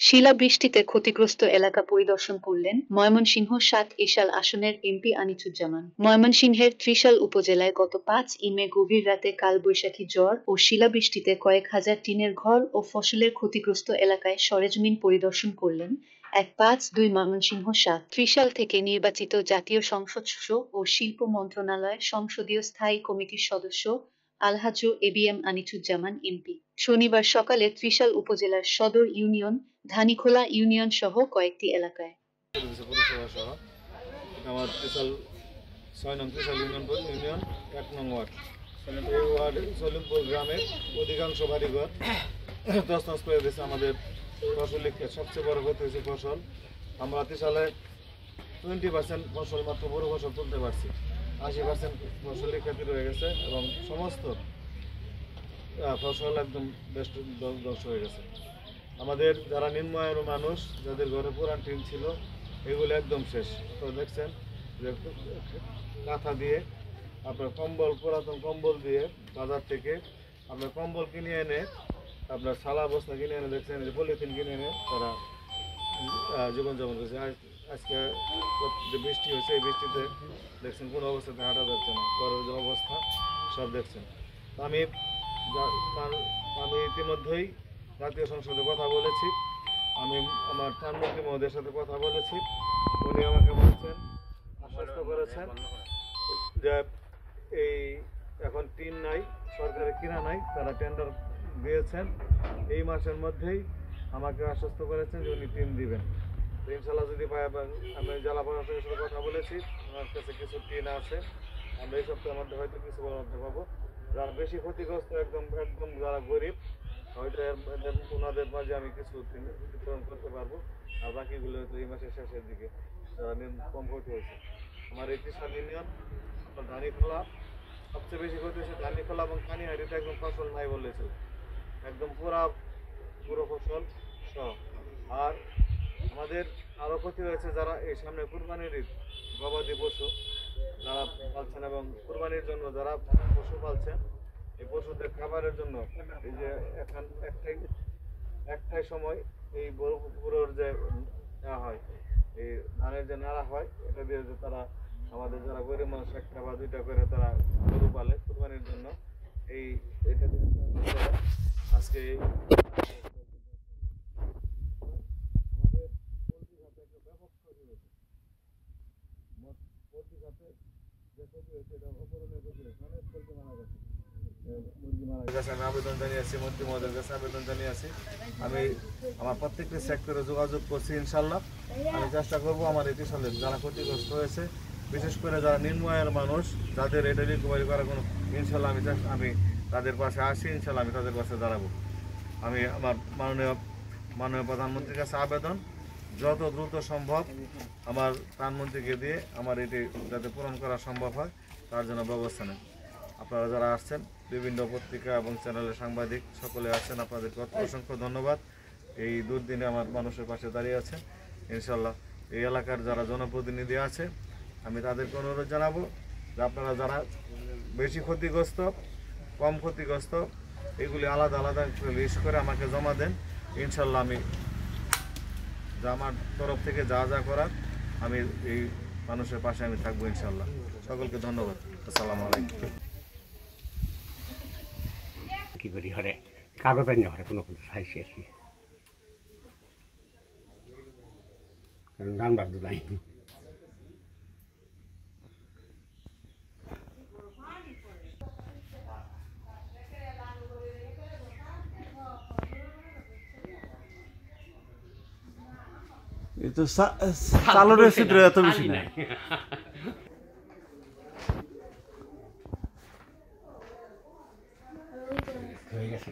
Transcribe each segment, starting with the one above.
শিলাবৃষ্টিতে ক্ষতিগ্রস্ত এলাকা পরিদর্শন করলেন ময়মনসিংহ ৭ ইশাল আসনের এমপি আনিসুজ্জামান। ময়মনসিংহের ত্রিশাল উপজেলায় গত ৫ মে গভীর রাতে কালবৈশাখী ঝড় ও শিলাবৃষ্টিতে কয়েক হাজার টিনের ঘর ও ফসলের ক্ষতিগ্রস্ত এলাকায় সরেজমিন পরিদর্শন করলেন ১৫-২ ময়মনসিংহ ৭ ত্রিশাল থেকে নির্বাচিত জাতীয় সংসদ সদস্য ও শিল্প মন্ত্রণালয়ের সংসদীয় স্থায়ী কমিটির সদস্য আলহাজ এবিএম আনিসুজ্জামান এমপি। শনিবার সকালে ত্রিশাল উপজেলার সদর ইউনিয়ন, ধানীখোলা ইউনিয়ন সহ কয়েকটি এলাকায় আমার ত্রিশাল ৬ নং ত্রিশাল ইউনিয়ন ১ নং ওয়ার্ড, এই ওয়ার্ডে সলিমপুর গ্রামের অধিকাংশ বাড়িঘর তছনছ করে দিয়েছে। আমাদের ফসলের সবচেয়ে বড় কথা হয়েছে ফসল। আমরা ত্রিশালে 20% ফসল মাত্র বড় ফসল তুলতে পারছি, 80% ফসলের ক্ষতি রয়ে গেছে এবং সমস্ত ফসল একদম বেস্ট ধ্বংস হয়ে গেছে। আমাদের যারা নিম্ন আয়ের মানুষ, যাদের ঘরে পুরান টিন ছিল, এগুলো একদম শেষ। তো দেখছেন যে কাঁথা দিয়ে আপনার কম্বল, পুরাতন কম্বল দিয়ে বাজার থেকে আপনার কম্বল কিনে এনে, আপনার সালা বস্তা কিনে এনে, দেখছেন যে পলিথিন কিনে এনে তারা জীবনযাপন করছে। আজকে যে বৃষ্টি হয়েছে, এই বৃষ্টিতে দেখছেন কোনো অবস্থাতে হাঁটা যাচ্ছে না, ঘরের যে অবস্থা সব দেখছেন। আমি ইতিমধ্যেই জাতীয় সংসদে কথা বলেছি, আমি আমার প্রধানমন্ত্রী মহোদয়ের সাথে কথা বলেছি। উনি আমাকে বলছেন, আশ্বস্ত করেছেন যে এই এখন টিন নাই, সরকারের কিনা নাই, তারা টেন্ডার দিয়েছেন। এই মাসের মধ্যেই আমাকে আশ্বস্ত করেছেন যে উনি টিন দিবেন। তো ইনশাল্লাহ যদি পাই, আমি জেলা প্রশাসকের সাথে কথা বলেছি, ওনার কাছে কিছু টিন আছে, আমরা এই সপ্তাহের মধ্যে হয়তো কিছু মধ্যে পাবো। যারা বেশি ক্ষতিগ্রস্ত, একদম যারা গরিব, হয়তো ওনাদের মাঝে আমি কিছু বিতরণ করতে পারবো, আর বাকিগুলো হয়তো এই মাসের শেষের দিকে যারা কম ক্ষতি হয়েছে। আমার এই ত্রিশাল ইউনিয়ন ধানীখোলা সবচেয়ে বেশি ক্ষতি হয়েছে। ধানীখোলা এবং কানিহাটিতে একদম ফসল নাই বলেছিল, একদম পুরো ফসল সহ। আর আমাদের আরও ক্ষতি হয়েছে যারা এই সামনে কুরবানির ঈদ, গবাদি পশু যারা পালছেন এবং কুরবানির জন্য যারা পশু পালছেন, এই পশুদের খাবারের জন্য এই যে এখন একটাই সময় এই পুরোর যে নেওয়া হয়, এই ধানের যে নাড়া হয়, এটা দিয়ে যে তারা আমাদের যারা গরিব মানুষ একটা বা দুইটা করে তারা গরু পালে কুরবানির জন্য, এটা দিয়ে আজকে আমাদের পোলট্রি খাতে একটা ব্যাপক ক্ষতি হয়েছে। পোলট্রি খাতে যে ক্ষতি হয়েছে, এটা অপরণীয় ক্ষতি হয়েছে, অনেক পোলট্রি মারা গেছে, মুরগি মারা গেছে। আমি আবেদন জানিয়েছি, মন্ত্রী মহোদয়ের কাছে আবেদন জানিয়েছি। আমি আমার প্রত্যেকটি সেক্টরে যোগাযোগ করছি। ইনশাল্লাহ আমি চেষ্টা করবো আমার এই ত্রিশালের যারা ক্ষতিগ্রস্ত হয়েছে, বিশেষ করে যারা নিম্ন আয়ের মানুষ, যাদের এটা রিকভারি করার কোনো, ইনশাল্লাহ আমি তাদের পাশে আসি, ইনশাল্লাহ আমি তাদের পাশে দাঁড়াবো। আমি আমার মাননীয় প্রধানমন্ত্রীর কাছে আবেদন, যত দ্রুত সম্ভব আমার প্রধানমন্ত্রীকে দিয়ে আমার এটি যাতে পূরণ করা সম্ভব হয়, তার জন্য ব্যবস্থা নেন। আপনারা যারা আসছেন, বিভিন্ন পত্রিকা এবং চ্যানেলের সাংবাদিক সকলে আসছেন, আপনাদেরকে অসংখ্য ধন্যবাদ। এই দুর্দিনে আমার মানুষের পাশে দাঁড়িয়ে আছেন। ইনশাল্লাহ এই এলাকার যারা জনপ্রতিনিধি আছে, আমি তাদেরকে অনুরোধ জানাবো যে আপনারা যারা বেশি ক্ষতিগ্রস্ত, কম ক্ষতিগ্রস্ত, এগুলি আলাদা আলাদা লিস্ট করে আমাকে জমা দেন। ইনশাল্লাহ আমি আমার তরফ থেকে যা যা করার আমি এই মানুষের পাশে আমি থাকবো ইনশাল্লাহ। সকলকে ধন্যবাদ। আসসালামু আলাইকুম। কি করি হরে কাগজ আনি হরে কোনো চাইছি আর কি, কারণ গান বাদ নাই। itu salur রেসিপি এত বেশি না। হয়ে গেছে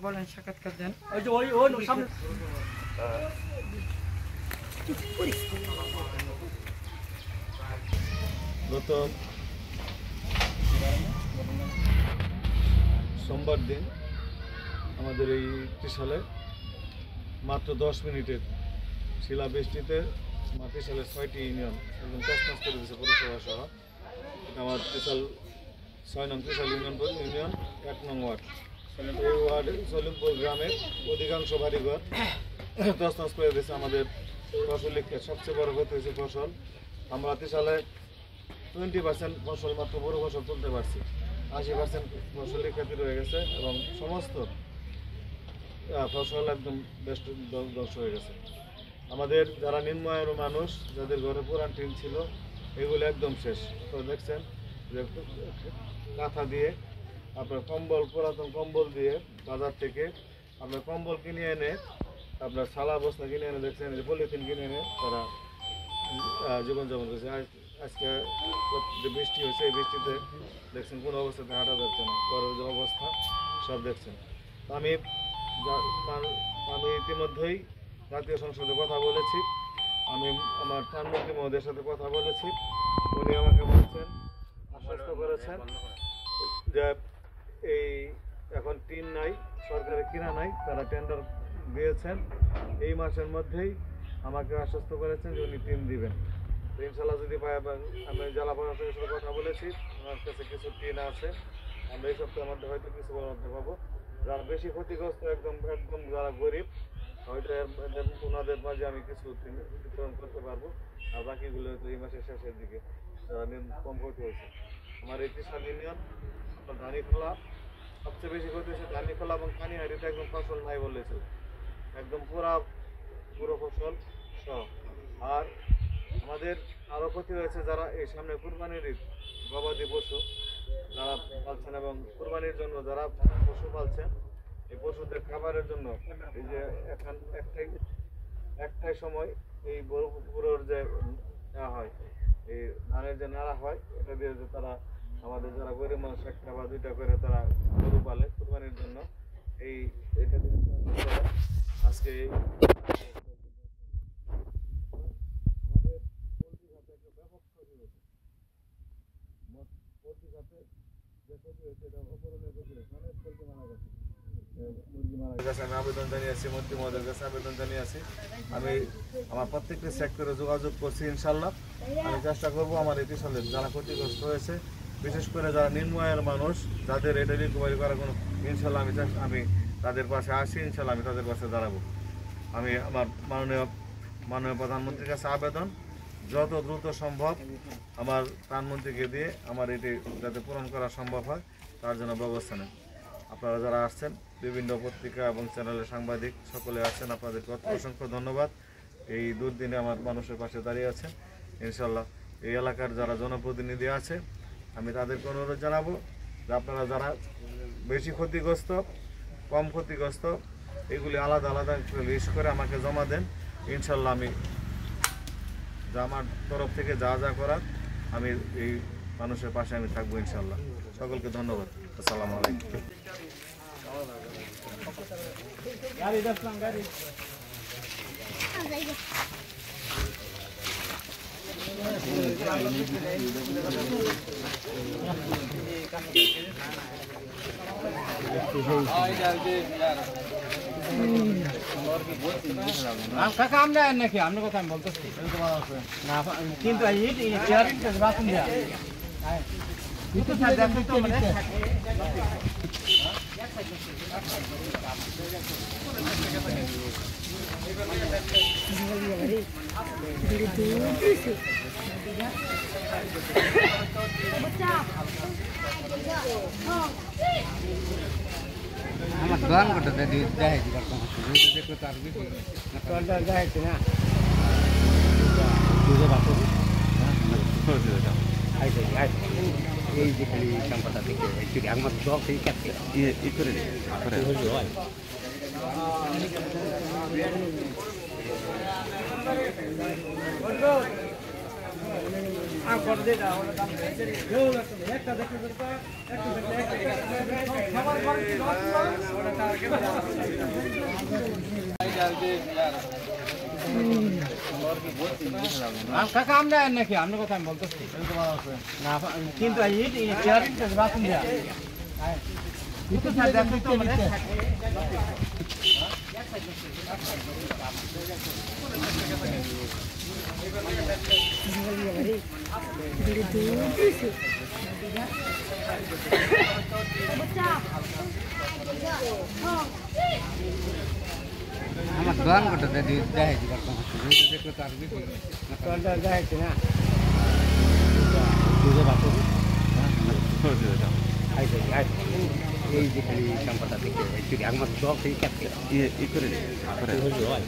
বলেন সাক্ষাৎকার দেন। ওই গত সোমবার দিন আমাদের এই ত্রিশালে মাত্র 10 মিনিটের শিলাবৃষ্টিতে ত্রিশালের 6টি ইউনিয়ন একদম তছনছ করে দিয়েছে পৌরসভা সহ। আমার ত্রিশাল 6 নং ত্রিশাল ইউনিয়ন 1 নং ওয়ার্ড। এই ওয়ার্ডে সলিমপুর গ্রামের অধিকাংশ বাড়িঘর তছনছ করে দিয়েছে। আমাদের ফসলের সবচেয়ে বড় কথা হয়েছে ফসল। আমরা ত্রিশালে 20% ফসল মাত্র বড় ফসল তুলতে পারছি, 80% ফসলের ক্ষতি রয়ে গেছে এবং সমস্ত ফসল একদম বেস্ট ধ্বংস হয়ে গেছে। আমাদের যারা নিম্ন আয়ের মানুষ, যাদের ঘরে পুরান টিন ছিল, এগুলো একদম শেষ। তো দেখছেন যে কাঁথা দিয়ে আপনার কম্বল, পুরাতন কম্বল দিয়ে বাজার থেকে আপনার কম্বল কিনে এনে, আপনার সালা বস্তা কিনে এনে, দেখছেন যে পলিথিন কিনে এনে তারা জীবনযাপন করছে। আজকে যে বৃষ্টি হয়েছে, এই বৃষ্টিতে দেখছেন কোনো অবস্থাতে হাঁটা যাচ্ছে না, ঘরের যে অবস্থা সব দেখছেন। আমি ইতিমধ্যেই জাতীয় সংসদে কথা বলেছি, আমি আমার প্রধানমন্ত্রী মহোদয়ের সাথে কথা বলেছি। উনি আমাকে বলছেন, আশ্বস্ত করেছেন যে এই এখন টিন নাই, সরকারি কিনা নাই, তারা টেন্ডার দিয়েছেন। এই মাসের মধ্যেই আমাকে আশ্বস্ত করেছেন যে উনি টিন দিবেন। ইনশাল্লাহ যদি পাই, আমি জেলা প্রশাসকের সাথে কথা বলেছি, ওনার কাছে কিছু টিন আছে, আমরা এই সপ্তাহের মধ্যে হয়তো কিছু মধ্যে পাবো। যারা বেশি ক্ষতিগ্রস্ত, একদম যারা গরিব, হয়তো ওনাদের মাঝে আমি কিছু বিতরণ করতে পারবো। আর বাকিগুলো হয়তো এই মাসের শেষের দিকে যারা কম ক্ষতি হয়েছে। আমার এই ত্রিশাল ইউনিয়ন ধানিখোলা সবচেয়ে বেশি ক্ষতি হয়েছে। ধানিখোলা এবং কানিহারিতে একদম ফসল নাই বলেছিল, একদম পুরো ফসল সহ। আর আমাদের আরও ক্ষতি হয়েছে যারা এই সামনে কুরবানির ঈদ, গবাদি পশু যারা পালছেন এবং কুরবানির জন্য যারা পশু পালছেন, এই পশুদের খাবারের জন্য এই যে এখন একটাই সময় এই পুরোর যে নেওয়া হয়, এই ধানের যে নাড়া হয়, এটা দিয়ে যে তারা আমাদের যারা গরিব মানুষ 1টা বা 2টা করে তারা গরু পালে কুরবানির জন্য, এটা দিয়ে আজকে আমি আবেদন জানিয়েছি, মন্ত্রী মহোদয়ের কাছে আবেদন জানিয়েছি। আমি আমার প্রত্যেকটি সেক্টরে যোগাযোগ করছি। ইনশাল্লাহ আমি চেষ্টা করব আমার এই ত্রিশালে যারা ক্ষতিগ্রস্ত হয়েছে, বিশেষ করে যারা নিম্ন আয়ের মানুষ, যাদের এটা রিকভারি করার কোনো, ইনশাল্লাহ আমি তাদের পাশে আসি। ইনশাল্লাহ আমি তাদের পাশে দাঁড়াবো। আমি আমার মাননীয় প্রধানমন্ত্রীর কাছে আবেদন, যত দ্রুত সম্ভব আমার প্রধানমন্ত্রীকে দিয়ে আমার এটি যাতে পূরণ করা সম্ভব হয়, তার জন্য ব্যবস্থা নেন। আপনারা যারা আসছেন, বিভিন্ন পত্রিকা এবং চ্যানেলের সাংবাদিক সকলে আসছেন, আপনাদেরকে অসংখ্য ধন্যবাদ। এই দুর্দিনে আমার মানুষের পাশে দাঁড়িয়ে আছেন। ইনশাল্লাহ এই এলাকার যারা জনপ্রতিনিধি আছে, আমি তাদেরকে অনুরোধ জানাবো যে আপনারা যারা বেশি ক্ষতিগ্রস্ত, কম ক্ষতিগ্রস্ত, এগুলি আলাদা আলাদা লিস্ট করে আমাকে জমা দেন। ইনশাল্লাহ আমি আমার তরফ থেকে যা যা করার আমি এই মানুষের পাশে আমি থাকবো। ইনশাল্লাহ সকলকে ধন্যবাদ। আসসালামু আলাইকুম। কাকা আমরা নাকি আপনার কথা আমি বলতেছি না, কিন্তু আমার দোকান করতে দেখাইছি দেখলো তার বেশি দেখাইছি না এই যে খালি সম্পদটা দেখে আমার দল থেকে ক্যাপ্টে ই করে হয় একটা কাকা আমরা নাকি আপনার কথা আমি বলতেছি না কিন্তু আমার দোকান করতে দেখাইছি দেখলে তো আর বেশি দেখাইছি না এই যে খালি সম্পদটা দেখতে একটু আমার জব থেকে ক্যাপ্টেন ই করে দে আর